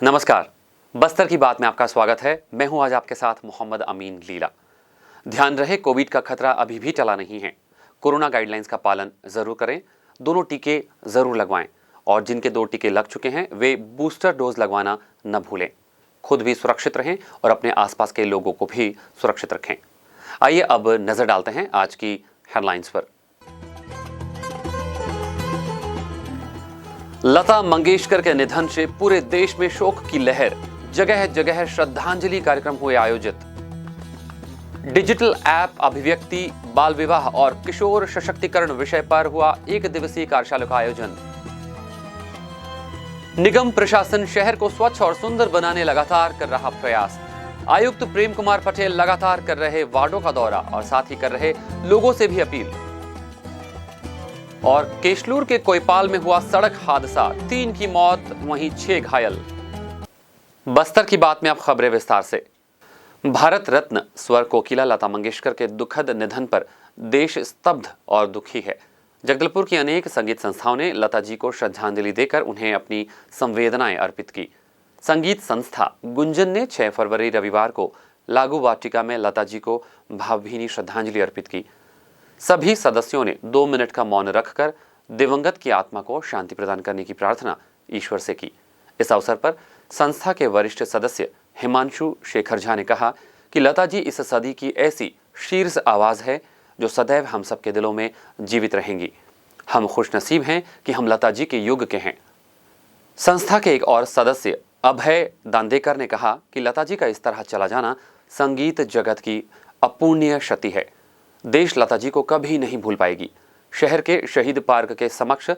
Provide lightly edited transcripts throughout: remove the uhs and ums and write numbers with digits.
नमस्कार, बस्तर की बात में आपका स्वागत है। मैं हूं आज आपके साथ मोहम्मद अमीन लीला। ध्यान रहे, कोविड का खतरा अभी भी टला नहीं है। कोरोना गाइडलाइंस का पालन जरूर करें, दोनों टीके जरूर लगवाएं और जिनके 2 टीके लग चुके हैं वे बूस्टर डोज लगवाना न भूलें। खुद भी सुरक्षित रहें और अपने आसपास के लोगों को भी सुरक्षित रखें। आइए अब नजर डालते हैं आज की हेडलाइंस पर। लता मंगेशकर के निधन से पूरे देश में शोक की लहर, जगह जगह श्रद्धांजलि कार्यक्रम हुए आयोजित। डिजिटल ऐप अभिव्यक्ति, बाल विवाह और किशोर सशक्तिकरण विषय पर हुआ 1 दिवसीय कार्यशाला का आयोजन। निगम प्रशासन शहर को स्वच्छ और सुंदर बनाने लगातार कर रहा प्रयास। आयुक्त प्रेम कुमार पटेल लगातार कर रहे वार्डों का दौरा और साथ ही कर रहे लोगों से भी अपील। और केशलूर के कोयपाल में हुआ सड़क हादसा, 3 की मौत वहीं 6 घायल। बस्तर की बात में अब खबरें विस्तार से। भारत रत्न स्वर कोकिला लता मंगेशकर के दुखद निधन पर देश स्तब्ध और दुखी है। जगदलपुर की अनेक संगीत संस्थाओं ने लता जी को श्रद्धांजलि देकर उन्हें अपनी संवेदनाएं अर्पित की। संगीत संस्था गुंजन ने 6 फरवरी रविवार को लागू वाटिका में लता जी को भावभीनी श्रद्धांजलि अर्पित की। सभी सदस्यों ने 2 मिनट का मौन रखकर दिवंगत की आत्मा को शांति प्रदान करने की प्रार्थना ईश्वर से की। इस अवसर पर संस्था के वरिष्ठ सदस्य हिमांशु शेखर झा ने कहा कि लता जी इस सदी की ऐसी शीर्ष आवाज है जो सदैव हम सबके दिलों में जीवित रहेंगी। हम खुशनसीब हैं कि हम लता जी के युग के हैं। संस्था के एक और सदस्य अभय दांदेकर ने कहा कि लता जी का इस तरह चला जाना संगीत जगत की अपूर्णीय क्षति है। देश लता जी को कभी नहीं भूल पाएगी। शहर के शहीद पार्क के समक्ष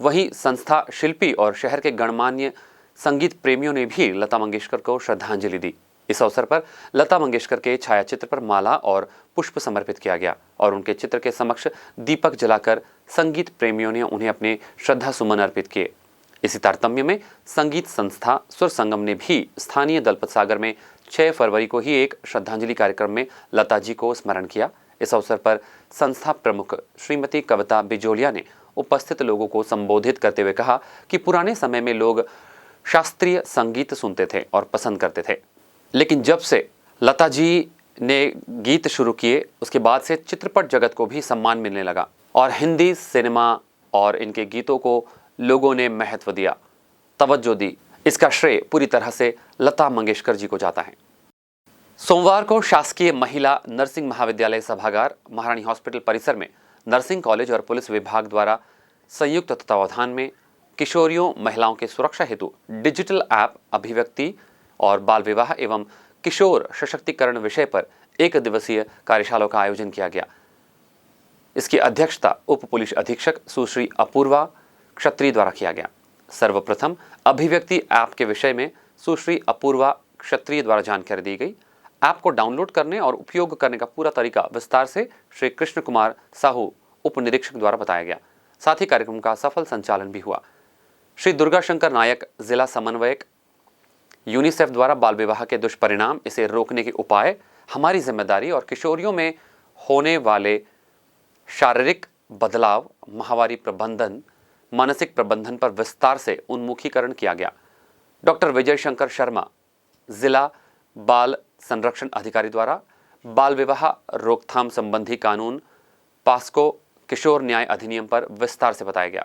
वहीं संस्था शिल्पी और शहर के गणमान्य संगीत प्रेमियों ने भी लता मंगेशकर को श्रद्धांजलि दी। इस अवसर पर लता मंगेशकर के छायाचित्र पर माला और पुष्प समर्पित किया गया और उनके चित्र के समक्ष दीपक जलाकर संगीत प्रेमियों ने उन्हें अपने श्रद्धा सुमन अर्पित किए। इसी तारतम्य में संगीत संस्था सुर संगम ने भी स्थानीय दलपत सागर में 6 फरवरी को ही एक श्रद्धांजलि कार्यक्रम में लता जी को स्मरण किया। इस अवसर पर संस्था प्रमुख श्रीमती कविता बिजोलिया ने उपस्थित लोगों को संबोधित करते हुए कहा कि पुराने समय में लोग शास्त्रीय संगीत सुनते थे और पसंद करते थे, लेकिन जब से लता जी ने गीत शुरू किए उसके बाद से चित्रपट जगत को भी सम्मान मिलने लगा और हिंदी सिनेमा और इनके गीतों को लोगों ने महत्व दिया, तवज्जो दी। इसका श्रेय पूरी तरह से लता मंगेशकर जी को जाता है। सोमवार को शासकीय महिला नर्सिंग महाविद्यालय सभागार महारानी हॉस्पिटल परिसर में नर्सिंग कॉलेज और पुलिस विभाग द्वारा संयुक्त तत्वावधान में किशोरियों महिलाओं के सुरक्षा हेतु डिजिटल ऐप अभिव्यक्ति और बाल विवाह एवं किशोर सशक्तिकरण विषय पर 1 दिवसीय कार्यशाला का आयोजन किया गया। इसकी अध्यक्षता उप पुलिस अधीक्षक सुश्री अपूर्वा क्षत्रिय द्वारा किया गया। सर्वप्रथम अभिव्यक्ति ऐप के विषय में सुश्री अपूर्वा क्षत्रिय द्वारा जानकारी दी गई। ऐप को डाउनलोड करने और उपयोग करने का पूरा तरीका विस्तार से श्री कृष्ण कुमार साहू उप निरीक्षक द्वारा बताया गया। साथ ही कार्यक्रम का सफल संचालन भी हुआ। श्री दुर्गा शंकर नायक जिला समन्वयक यूनिसेफ द्वारा बाल विवाह के दुष्परिणाम, इसे रोकने के उपाय, हमारी जिम्मेदारी और किशोरियों में होने वाले शारीरिक बदलाव, माहवारी प्रबंधन, मानसिक प्रबंधन पर विस्तार से उन्मुखीकरण किया गया। डॉक्टर विजय शंकर शर्मा जिला बाल संरक्षण अधिकारी द्वारा बाल विवाह रोकथाम संबंधी कानून पास्को किशोर न्याय अधिनियम पर विस्तार से बताया गया।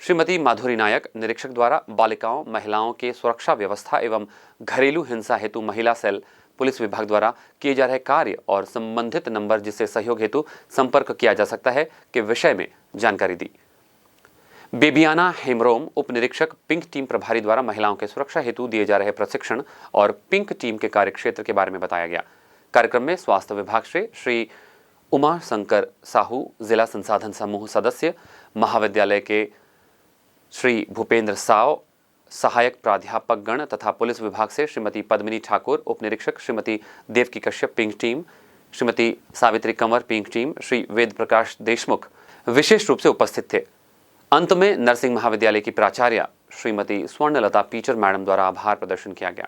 श्रीमती माधुरी नायक निरीक्षक द्वारा बालिकाओं महिलाओं के सुरक्षा व्यवस्था एवं घरेलू हिंसा हेतु महिला सेल पुलिस विभाग द्वारा किए जा रहे कार्य और संबंधित नंबर जिससे सहयोग हेतु संपर्क किया जा सकता है के विषय में जानकारी दी। बेबियाना हेमरोम उप निरीक्षक पिंक टीम प्रभारी द्वारा महिलाओं के सुरक्षा हेतु दिए जा रहे प्रशिक्षण और पिंक टीम के कार्यक्षेत्र के बारे में बताया गया। कार्यक्रम में स्वास्थ्य विभाग से श्री उमा शंकर साहू, जिला संसाधन समूह सदस्य महाविद्यालय के श्री भूपेंद्र साव, सहायक प्राध्यापक गण तथा पुलिस विभाग से श्रीमती पद्मिनी ठाकुर, उप निरीक्षक Shrimati Devki Kashyap pink team, Shrimati Savitri Kanwar pink team, Shri Ved Prakash Deshmukh विशेष रूप से उपस्थित थे। अंत में नर्सिंग महाविद्यालय की प्राचार्य श्रीमती स्वर्णलता पीचर मैडम द्वारा आभार प्रदर्शन किया गया।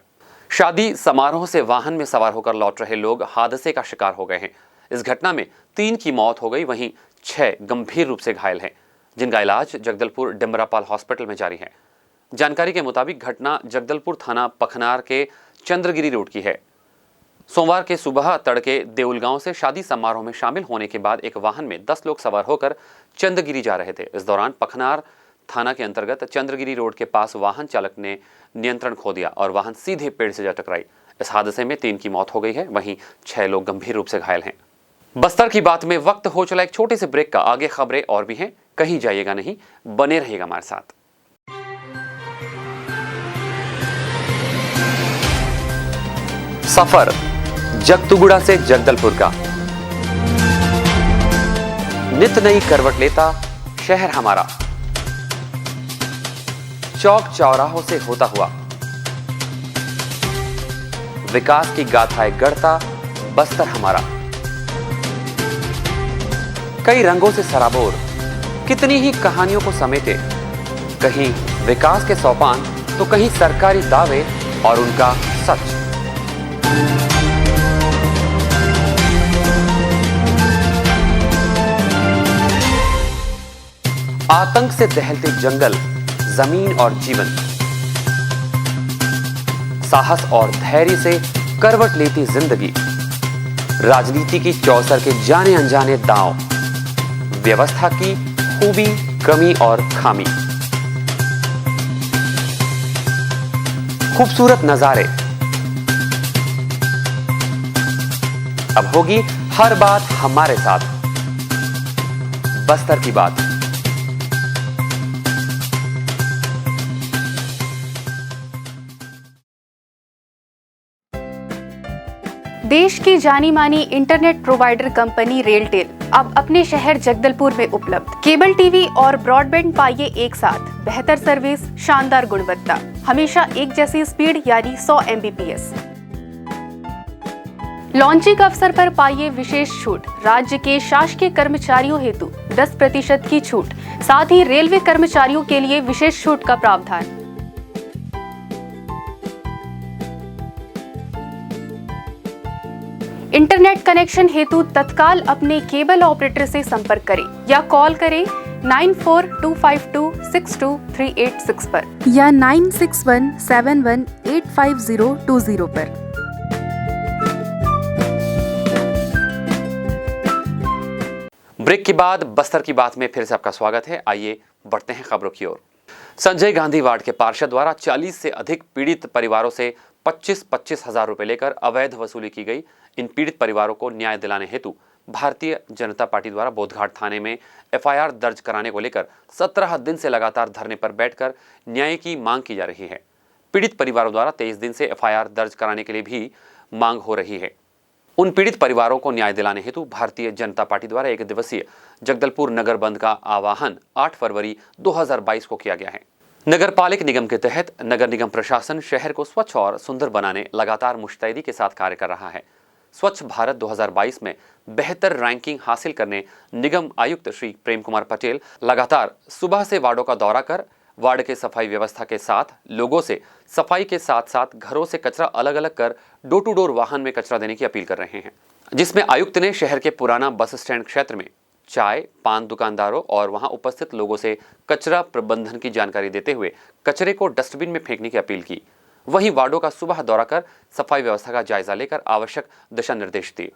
शादी समारोह से वाहन में सवार होकर लौट रहे लोग हादसे का शिकार हो गए हैं। इस घटना में 3 की मौत हो गई, वहीं 6 गंभीर रूप से घायल हैं, जिनका इलाज जगदलपुर डिमरापाल हॉस्पिटल में जारी है। जानकारी के मुताबिक घटना जगदलपुर थाना पखनार के चंद्रगिरी रोड की है। सोमवार के सुबह तड़के देउल गांव से शादी समारोह में शामिल होने के बाद एक वाहन में 10 लोग सवार होकर चंद्रगिरी जा रहे थे। इस दौरान पखनार थाना के अंतर्गत चंद्रगिरी रोड के पास वाहन चालक ने नियंत्रण खो दिया और वाहन सीधे पेड़ से जा टकराई। इस हादसे में 3 की मौत हो गई है, वहीं 6 लोग गंभीर रूप से घायल हैं। बस्तर की बात में वक्त हो चला एक छोटे से ब्रेक का। आगे खबरें और भी हैं, कहीं जाइएगा नहीं, बने रहिएगा हमारे साथ। सफर जगतुगुड़ा से जगदलपुर का नित नई करवट लेता शहर हमारा, चौक चौराहों से होता हुआ विकास की गाथाएं गढ़ता बस्तर हमारा। कई रंगों से सराबोर कितनी ही कहानियों को समेटे, कहीं विकास के सोपान तो कहीं सरकारी दावे और उनका सच। आतंक से दहलते जंगल, जमीन और जीवन, साहस और धैर्य से करवट लेती जिंदगी, राजनीति की चौसर के जाने अनजाने दांव, व्यवस्था की खूबी, कमी और खामी, खूबसूरत नजारे। अब होगी हर बात हमारे साथ, बस्तर की बात। देश की जानी मानी इंटरनेट प्रोवाइडर कंपनी रेलटेल अब अपने शहर जगदलपुर में उपलब्ध। केबल टीवी और ब्रॉडबैंड पाइए एक साथ, बेहतर सर्विस, शानदार गुणवत्ता, हमेशा एक जैसी स्पीड यानी 100 Mbps। लॉन्चिंग अवसर पर पाइए विशेष छूट, राज्य के शासकीय कर्मचारियों हेतु 10% की छूट, साथ ही रेलवे कर्मचारियों के लिए विशेष छूट का प्रावधान। इंटरनेट कनेक्शन हेतु तत्काल अपने केबल ऑपरेटर से संपर्क करें या कॉल करें 9425262386 पर या 9617185020 पर। ब्रेक के बाद बस्तर की बात में फिर से आपका स्वागत है। आइए बढ़ते हैं खबरों की ओर। संजय गांधी वार्ड के पार्षद द्वारा 40 से अधिक पीड़ित परिवारों से 25-25 हजार रुपए लेकर अवैध वसूली की गई। इन पीड़ित परिवारों को न्याय दिलाने हेतु भारतीय जनता पार्टी द्वारा बोधघाट थाने में FIR दर्ज कराने को लेकर 17 दिन से लगातार धरने पर बैठकर न्याय की मांग की जा रही है। पीड़ित परिवारों द्वारा 23 दिन से FIR दर्ज कराने के लिए भी मांग हो रही है। उन पीड़ित परिवारों को न्याय दिलाने हेतु भारतीय जनता पार्टी द्वारा 1 दिवसीय जगदलपुर नगर बंद का आह्वान 8 फरवरी 2022 को किया गया है। नगर पालिक निगम के तहत नगर निगम प्रशासन शहर को स्वच्छ और सुंदर बनाने लगातार मुस्तैदी के साथ कार्य कर रहा है। स्वच्छ भारत 2022 में बेहतर रैंकिंग हासिल करने निगम आयुक्त श्री प्रेम कुमार पटेल लगातार सुबह से वार्डों का दौरा कर वार्ड के सफाई व्यवस्था के साथ लोगों से सफाई के साथ साथ घरों से कचरा अलग अलग कर डोर टू डोर वाहन में कचरा देने की अपील कर रहे हैं, जिसमें आयुक्त ने शहर के पुराना बस स्टैंड क्षेत्र में चाय पान दुकानदारों और वहां उपस्थित लोगों से कचरा प्रबंधन की जानकारी देते हुए कचरे को डस्टबिन में फेंकने की अपील की। वहीं वार्डों का सुबह दौरा कर सफाई व्यवस्था का जायजा लेकर आवश्यक दिशा निर्देश दिए।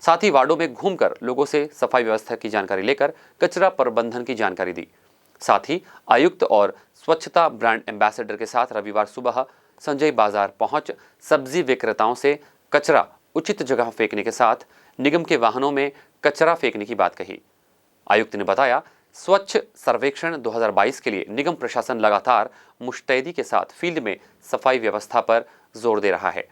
साथ ही वार्डों में घूमकर लोगों से सफाई व्यवस्था की जानकारी लेकर कचरा प्रबंधन की जानकारी दी। साथ ही आयुक्त और स्वच्छता ब्रांड एम्बेसडर के साथ रविवार सुबह संजय बाजार पहुंच सब्जी विक्रेताओं से कचरा उचित जगह फेंकने के साथ निगम के वाहनों में कचरा फेंकने की बात कही। आयुक्त ने बताया, स्वच्छ सर्वेक्षण 2022 के लिए निगम प्रशासन लगातार मुस्तैदी के साथ फील्ड में सफाई व्यवस्था पर जोर दे रहा है।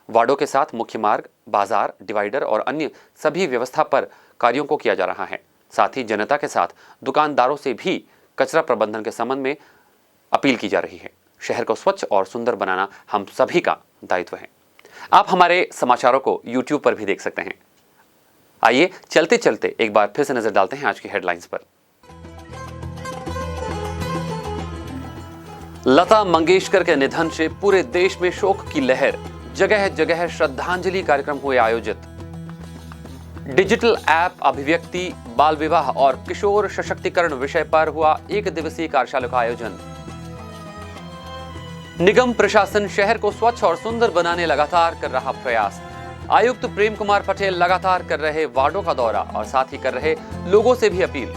वार्डों के साथ मुख्य मार्ग, बाजार, डिवाइडर और अन्य सभी व्यवस्था पर कार्यों को किया जा रहा है। साथ ही जनता के साथ दुकानदारों से भी कचरा प्रबंधन के संबंध में अपील की जा रही है। शहर को स्वच्छ और सुंदर बनाना हम सभी का दायित्व है। आप हमारे समाचारों को YouTube पर भी देख सकते हैं। आइए चलते चलते एक बार फिर से नजर डालते हैं आज की हेडलाइंस पर। लता मंगेशकर के निधन से पूरे देश में शोक की लहर, जगह जगह श्रद्धांजलि कार्यक्रम हुए आयोजित। डिजिटल ऐप अभिव्यक्ति, बाल विवाह और किशोर सशक्तिकरण विषय पर हुआ 1 दिवसीय कार्यशाला का आयोजन। निगम प्रशासन शहर को स्वच्छ और सुंदर बनाने लगातार कर रहा प्रयास। आयुक्त प्रेम कुमार पटेल लगातार कर रहे वार्डों का दौरा और साथ ही कर रहे लोगों से भी अपील।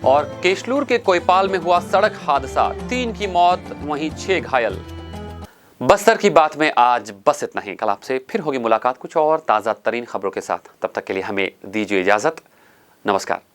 और केशलूर के कोयपाल में हुआ सड़क हादसा, 3 की मौत वहीं 6 घायल। बस्तर की बात में आज बस इतना ही। कल आपसे फिर होगी मुलाकात कुछ और ताजा तरीन खबरों के साथ। तब तक के लिए हमें दीजिए इजाजत। नमस्कार।